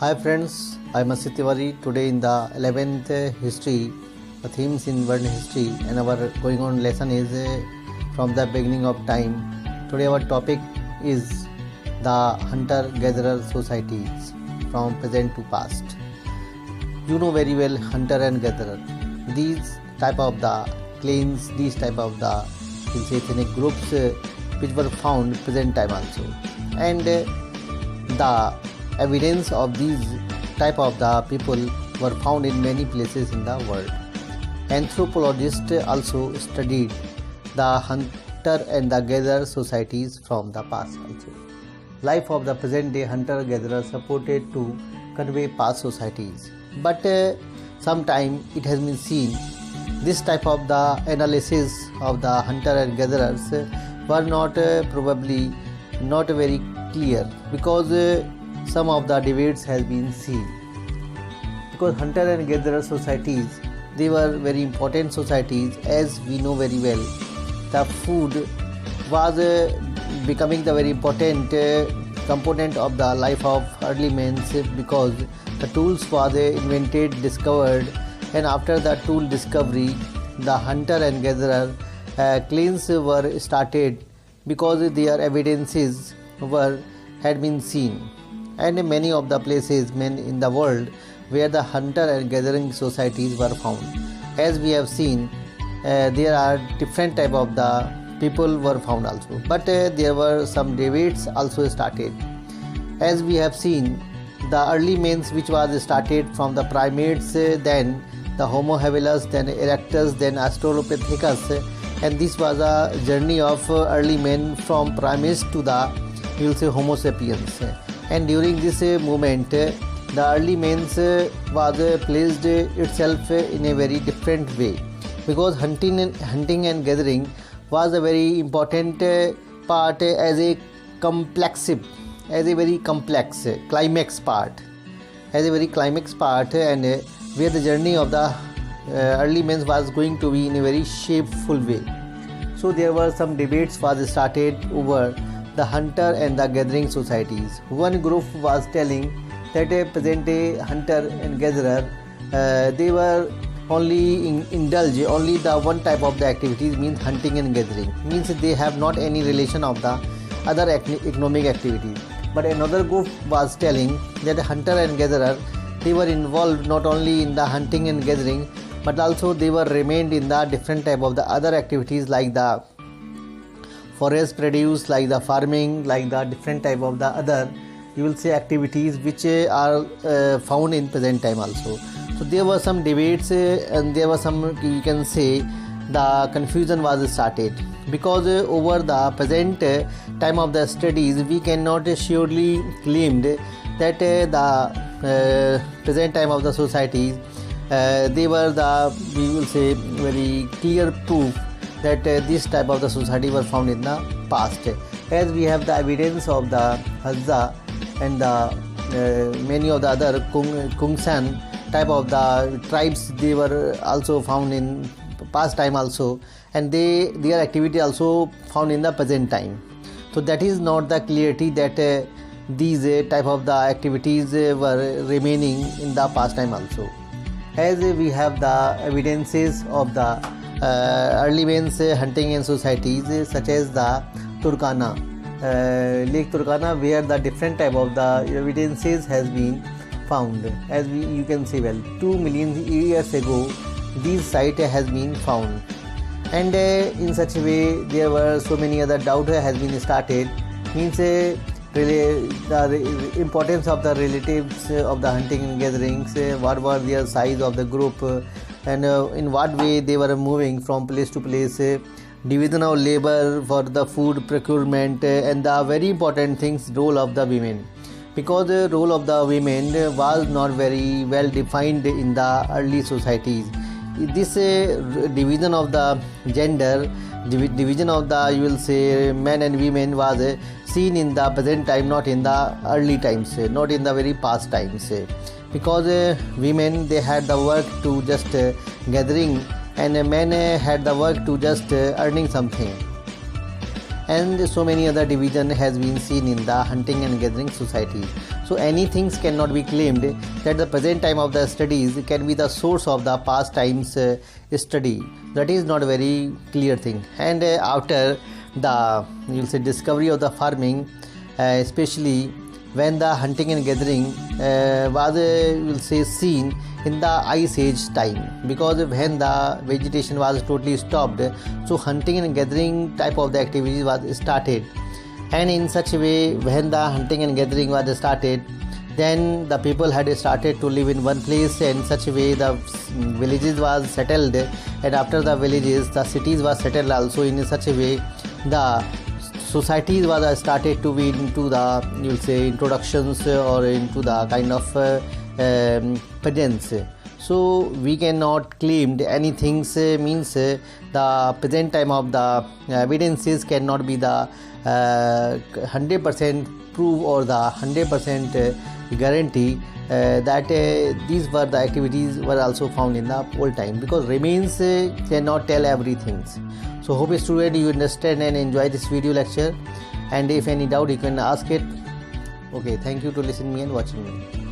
Hi friends, I am Asit Tiwari. Today in the 11th history, the themes in world history and our going on lesson is from the beginning of time. Today our topic is the hunter-gatherer societies from present to past. You know very well hunter and gatherer. These type of the clans, these type of the ethnic groups which were found present time also, and the evidence of these type of the people were found in many places in the world. Anthropologists also studied the hunter and the gatherer societies from the past also. Life of the present day hunter-gatherer supported to convey past societies, but sometime it has been seen this type of the analysis of the hunter and gatherers were not probably not very clear, because some of the debates has been seen, because hunter and gatherer societies, they were very important societies. As we know very well, the food was becoming the very important component of the life of early men, because the tools was invented, discovered, and after the tool discovery, the hunter and gatherer clans were started, because their evidences had been seen, and many of the places in the world where the hunter and gathering societies were found. As we have seen, there are different type of the people were found also, but there were some debates also started. As we have seen, the early men which was started from the primates, then the Homo habilis, then Erectus, then Australopithecus, and this was a journey of early men from primates to the Homo sapiens. And during this movement, the early men was placed itself in a very different way, because hunting and gathering was a very important part as a very complex climax part, and where the journey of the early men was going to be in a very shapeful way. So there were some debates was started over the hunter and the gathering societies. One group was telling that a present day hunter and gatherer, they were only indulge only the one type of the activities, means hunting and gathering, means they have not any relation of the other economic activities. But another group was telling that hunter and gatherer, they were involved not only in the hunting and gathering, but also they were remained in the different type of the other activities, like the forest produce, like the farming, like the different type of the other, you will say, activities which are found in present time also. So there were some debates, and there was some, you can say, the confusion was started, because over the present time of the studies, we cannot surely claim that the present time of the societies, they were the, we will say, very clear proof that this type of the society were found in the past, as we have the evidence of the Hadza and the many of the other Kungsan type of the tribes. They were also found in past time also, and their activity also found in the present time. So that is not the clarity that these type of the activities were remaining in the past time also, as we have the evidences of the early men's hunting and societies, such as the Turkana, Lake Turkana, where the different type of the evidences has been found. As you can see well, 2 million years ago, this site has been found, and in such a way there were so many other doubts has been started, means the importance of the relatives of the hunting and gatherings, what were their size of the group, and in what way they were moving from place to place, division of labor for the food procurement, and the very important things, role of the women, because the role of the women was not very well defined in the early societies. This division of the gender, division of the, you will say, men and women, was seen in the present time, not in the early times, not in the very past times, because women, they had the work to just gathering, and men had the work to just earning something. and so many other division has been seen in the hunting and gathering society. So any things cannot be claimed that the present time of the studies can be the source of the past times study. That is not a very clear thing. And after the discovery of the farming, especially when the hunting and gathering was seen in the ice age time, because when the vegetation was totally stopped, so hunting and gathering type of the activities was started. And in such a way, when the hunting and gathering was started, then the people had started to live in one place, and in such a way the villages was settled, and after the villages the cities was settled also. In such a way the societies was started to be into the introductions or into the kind of presence. So we cannot claim anything means the present time of the evidences cannot be the 100% proof or the 100% guarantee that these were the activities were also found in the old time, because remains cannot tell everything. So hope student you understand and enjoy this video lecture, and if any doubt you can ask it. Okay, thank you to listening me and watching me.